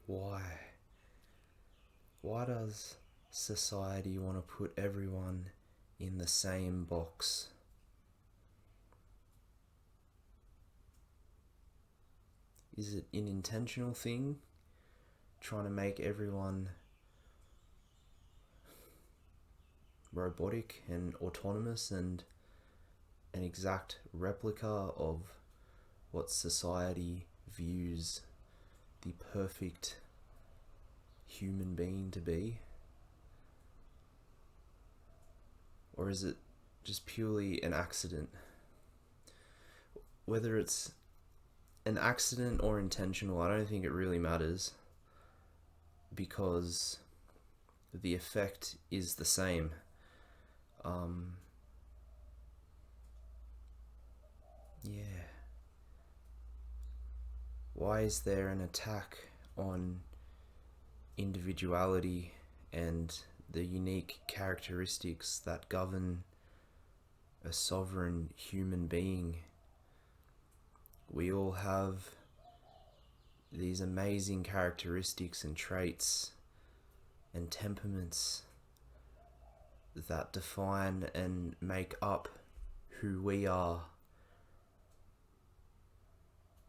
Why? Why does society want to put everyone in the same box? Is it an intentional thing, trying to make everyone robotic and autonomous and an exact replica of what society views the perfect human being to be? Or is it just purely an accident? Whether it's an accident or intentional, I don't think it really matters because the effect is the same. Um, yeah. Why is there an attack on individuality and the unique characteristics that govern a sovereign human being? We all have these amazing characteristics and traits and temperaments that define and make up who we are.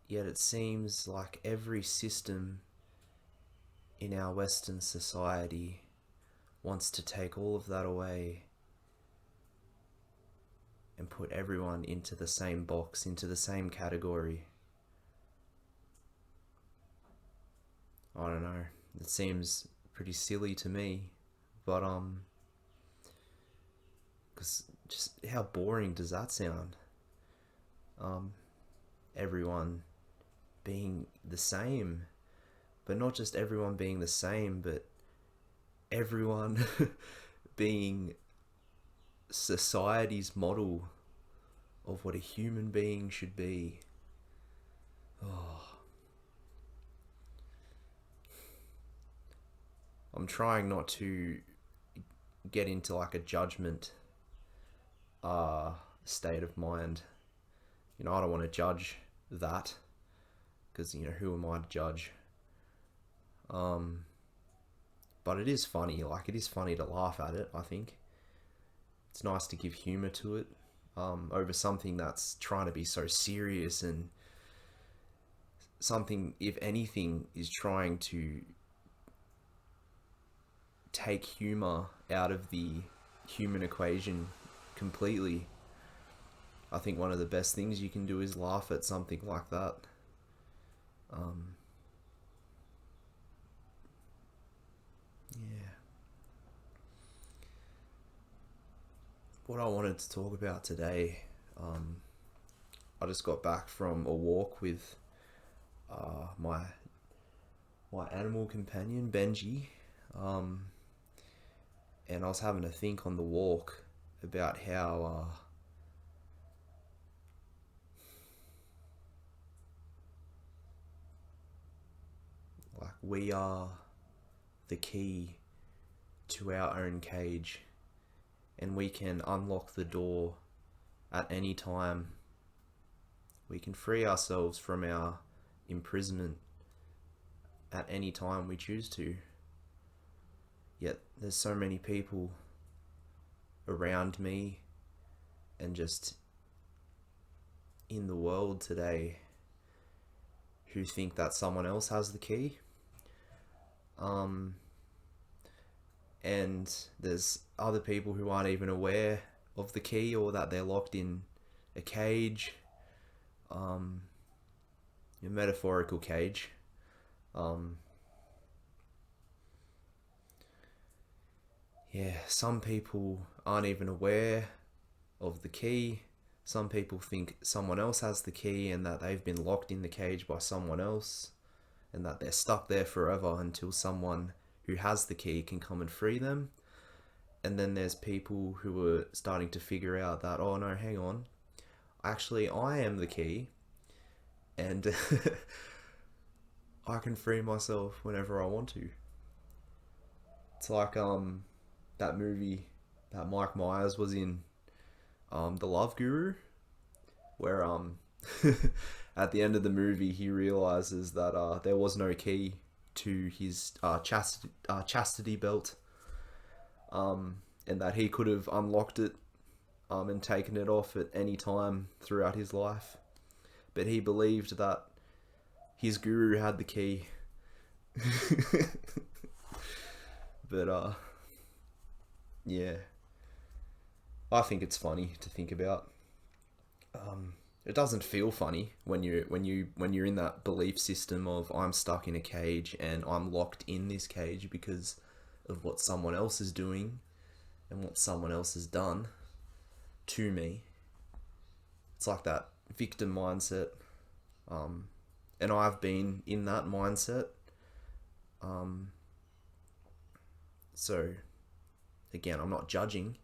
Yet it seems like every system in our Western society wants to take all of that away and put everyone into the same box, into the same category. I don't know. It seems pretty silly to me, but because just how boring does that sound? Um, Everyone being the same, but not just everyone being the same, but everyone being society's model of what a human being should be. Oh, I'm trying not to get into like a judgment state of mind. I don't want to judge that because who am I to judge? Um, but it is funny. Like, it is funny to laugh at it. I think it's nice to give humor to it over something that's trying to be so serious, and something, if anything, is trying to take humor out of the human equation completely. I think one of the best things you can do is laugh at something like that. Um, yeah. What I wanted to talk about today, I just got back from a walk with my animal companion Benji, um, and I was having to think on the walk about how like we are the key to our own cage, and we can unlock the door at any time. We can free ourselves from our imprisonment at any time we choose to. Yet there's so many people around me and just in the world today who think that someone else has the key. And there's other people who aren't even aware of the key, or that they're locked in a cage, a metaphorical cage. Yeah, some people aren't even aware of the key. Some people think someone else has the key and that they've been locked in the cage by someone else, and that they're stuck there forever until someone who has the key can come and free them. And then there's people who are starting to figure out that, oh no, hang on, actually I am the key, and I can free myself whenever I want to. It's like that movie that Mike Myers was in, The Love Guru, where at the end of the movie he realizes that there was no key, to his chastity belt, and that he could have unlocked it and taken it off at any time throughout his life. But he believed that his guru had the key. But yeah, I think it's funny to think about. It doesn't feel funny when you're in that belief system of I'm stuck in a cage and I'm locked in this cage because of what someone else is doing and what someone else has done to me. It's like that victim mindset, and I've been in that mindset. So again, I'm not judging,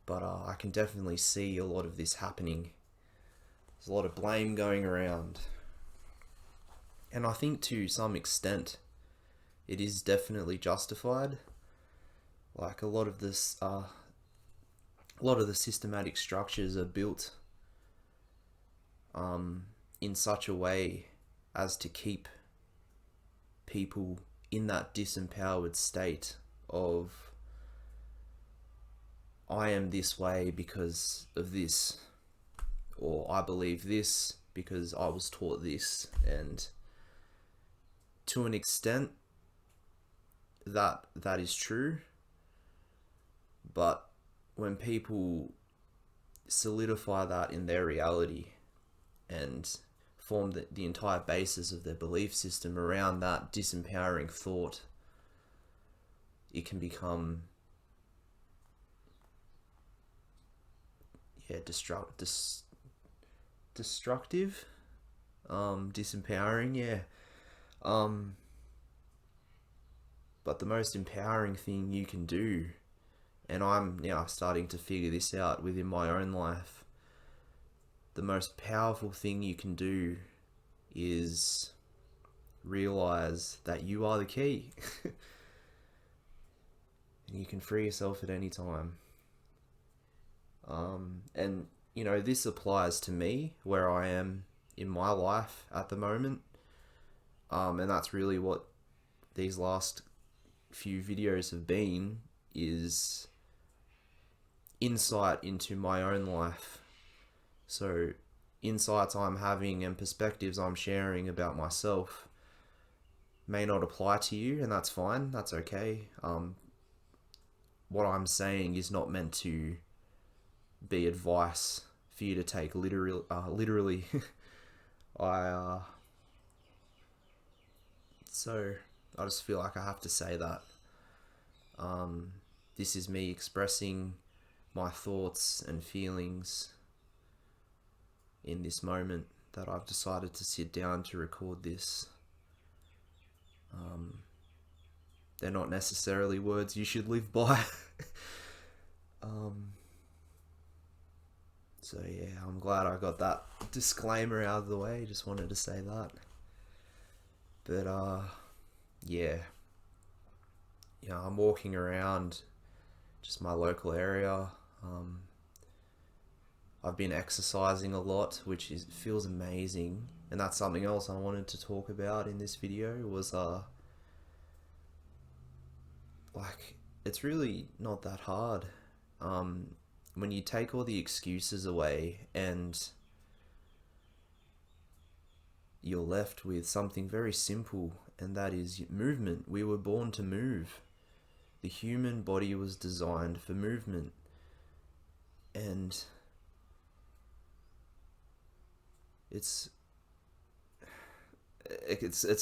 but I can definitely see a lot of this happening. There's a lot of blame going around, and I think to some extent it is definitely justified. Like a lot of the systematic structures are built in such a way as to keep people in that disempowered state of I am this way because of this, or I believe this because I was taught this. And to an extent that is true, but when people solidify that in their reality and form the entire basis of their belief system around that disempowering thought, it can become destructive, disempowering, yeah. But the most empowering thing you can do, and I'm now starting to figure this out within my own life, the most powerful thing you can do is realize that you are the key. And you can free yourself at any time. And you know, this applies to me where I am in my life at the moment. And that's really what these last few videos have been, is insight into my own life. So insights I'm having and perspectives I'm sharing about myself may not apply to you, and that's fine, that's okay. What I'm saying is not meant to be advice for you to take literally. So I just feel like I have to say that. This is me expressing my thoughts and feelings in this moment that I've decided to sit down to record this. They're not necessarily words you should live by. So yeah, I'm glad I got that disclaimer out of the way. Just wanted to say that. But yeah, I'm walking around just my local area. I've been exercising a lot, which feels amazing, and that's something else I wanted to talk about in this video. Was like, it's really not that hard when you take all the excuses away and you're left with something very simple, and that is movement. We were born to move. The human body was designed for movement. And it's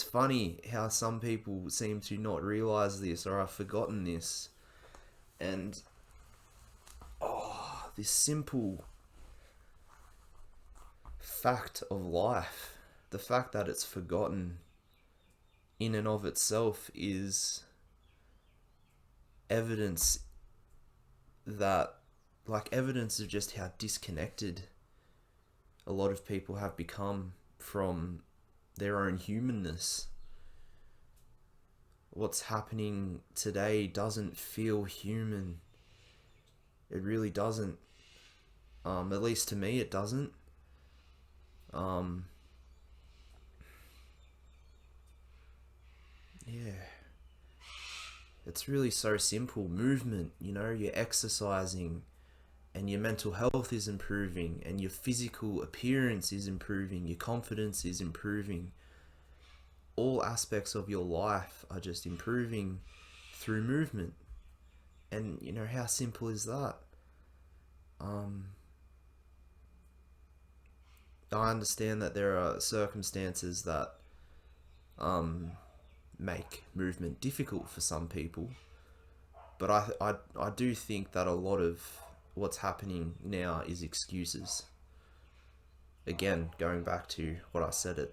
funny how some people seem to not realize this or have forgotten this. And this simple fact of life, the fact that it's forgotten in and of itself, is evidence evidence of just how disconnected a lot of people have become from their own humanness. What's happening today doesn't feel human. It really doesn't. At least to me, it doesn't. yeah, it's really so simple. Movement, you're exercising, and your mental health is improving, and your physical appearance is improving, your confidence is improving. All aspects of your life are just improving through movement. And how simple is that? Um, I understand that there are circumstances that um, make movement difficult for some people, but I do think that a lot of what's happening now is excuses. Again, going back to what I said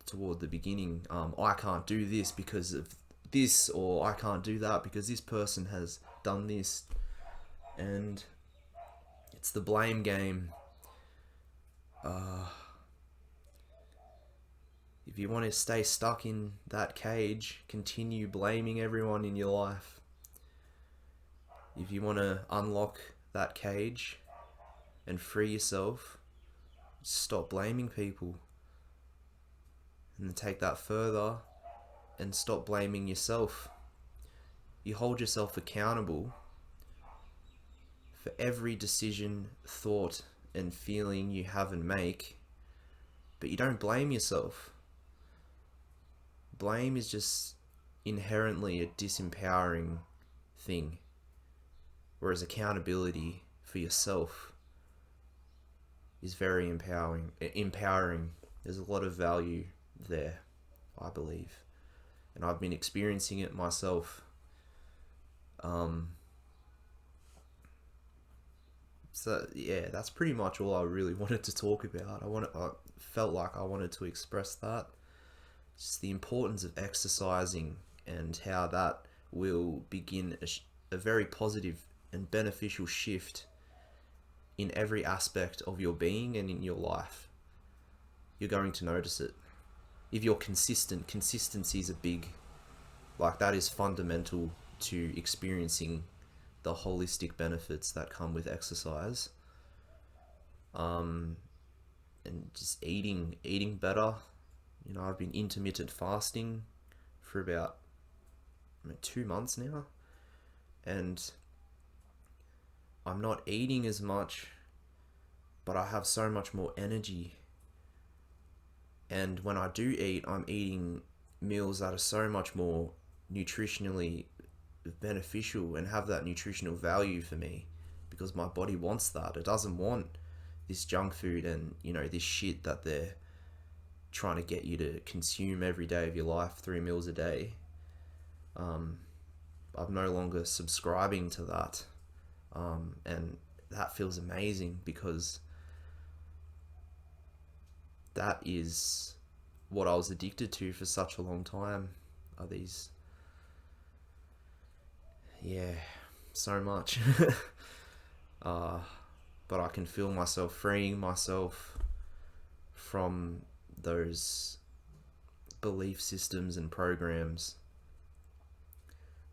toward the beginning, I can't do this because of this, or I can't do that because this person has done this, and it's the blame game. If you want to stay stuck in that cage, continue blaming everyone in your life. If you want to unlock that cage and free yourself, stop blaming people. And then take that further and stop blaming yourself. You hold yourself accountable for every decision, thought, and feeling you have and make, but you don't blame yourself. Blame is just inherently a disempowering thing, whereas accountability for yourself is very empowering. There's a lot of value there, I believe, and I've been experiencing it myself. So yeah, that's pretty much all I really wanted to talk about. I felt like I wanted to express that. Just the importance of exercising and how that will begin a very positive and beneficial shift in every aspect of your being and in your life. You're going to notice it. If you're consistent, consistency is that is fundamental to experiencing the holistic benefits that come with exercise. And just eating better. I've been intermittent fasting for about 2 months now, and I'm not eating as much, but I have so much more energy. And when I do eat, I'm eating meals that are so much more nutritionally beneficial and have that nutritional value for me, because my body wants that. It doesn't want this junk food and this shit that they're trying to get you to consume every day of your life, 3 meals a day. I'm no longer subscribing to that, and that feels amazing, because that is what I was addicted to for such a long time. Are these, yeah, so much. But I can feel myself freeing myself from those belief systems and programs.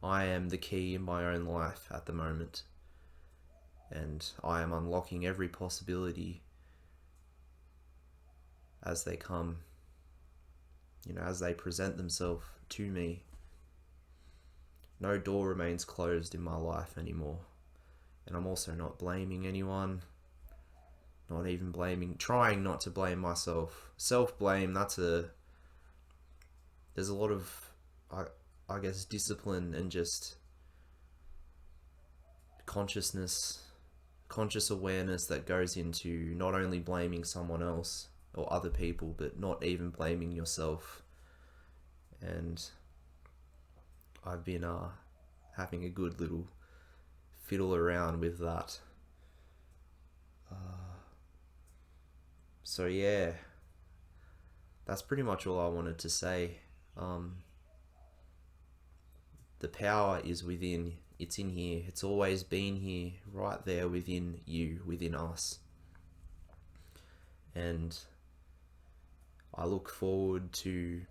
I am the key in my own life at the moment, and I am unlocking every possibility as they come, as they present themselves to me. No door remains closed in my life anymore, and I'm also not blaming anyone, not even trying not to blame myself. Self-blame, there's a lot of, I guess, discipline and just conscious awareness that goes into not only blaming someone else or other people, but not even blaming yourself. And I've been having a good little fiddle around with that. So yeah, that's pretty much all I wanted to say. The power is within. It's in here. It's always been here, right there within you, within us. And I look forward to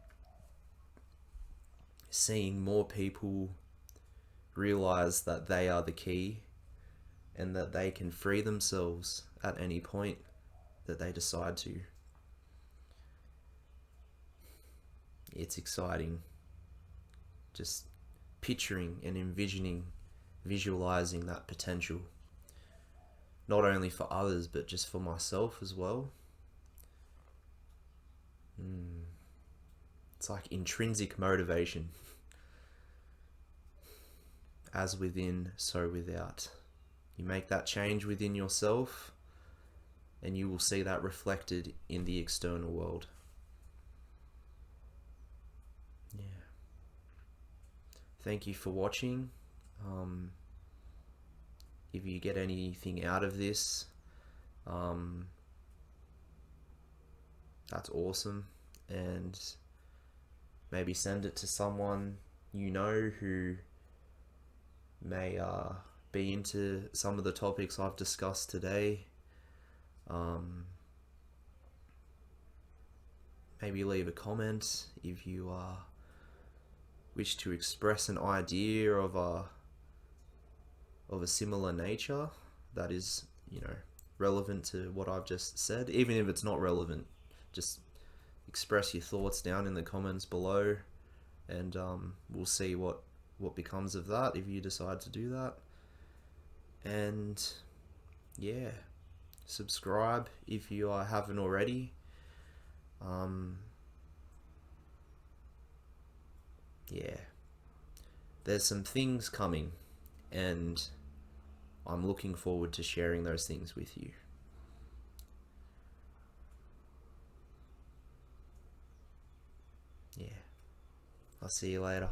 seeing more people realize that they are the key, and that they can free themselves at any point that they decide to. It's exciting. just picturing and envisioning, visualizing that potential, not only for others but just for myself as well. It's like intrinsic motivation. As within, so without. You make that change within yourself, and you will see that reflected in the external world. Yeah. Thank you for watching. If you get anything out of this, that's awesome. And maybe send it to someone you know who may be into some of the topics I've discussed today. Maybe leave a comment if you wish to express an idea of a similar nature that is, relevant to what I've just said. Even if it's not relevant, just express your thoughts down in the comments below, and we'll see what becomes of that if you decide to do that. And yeah, subscribe if you haven't already. Yeah, there's some things coming, and I'm looking forward to sharing those things with you. Yeah, I'll see you later.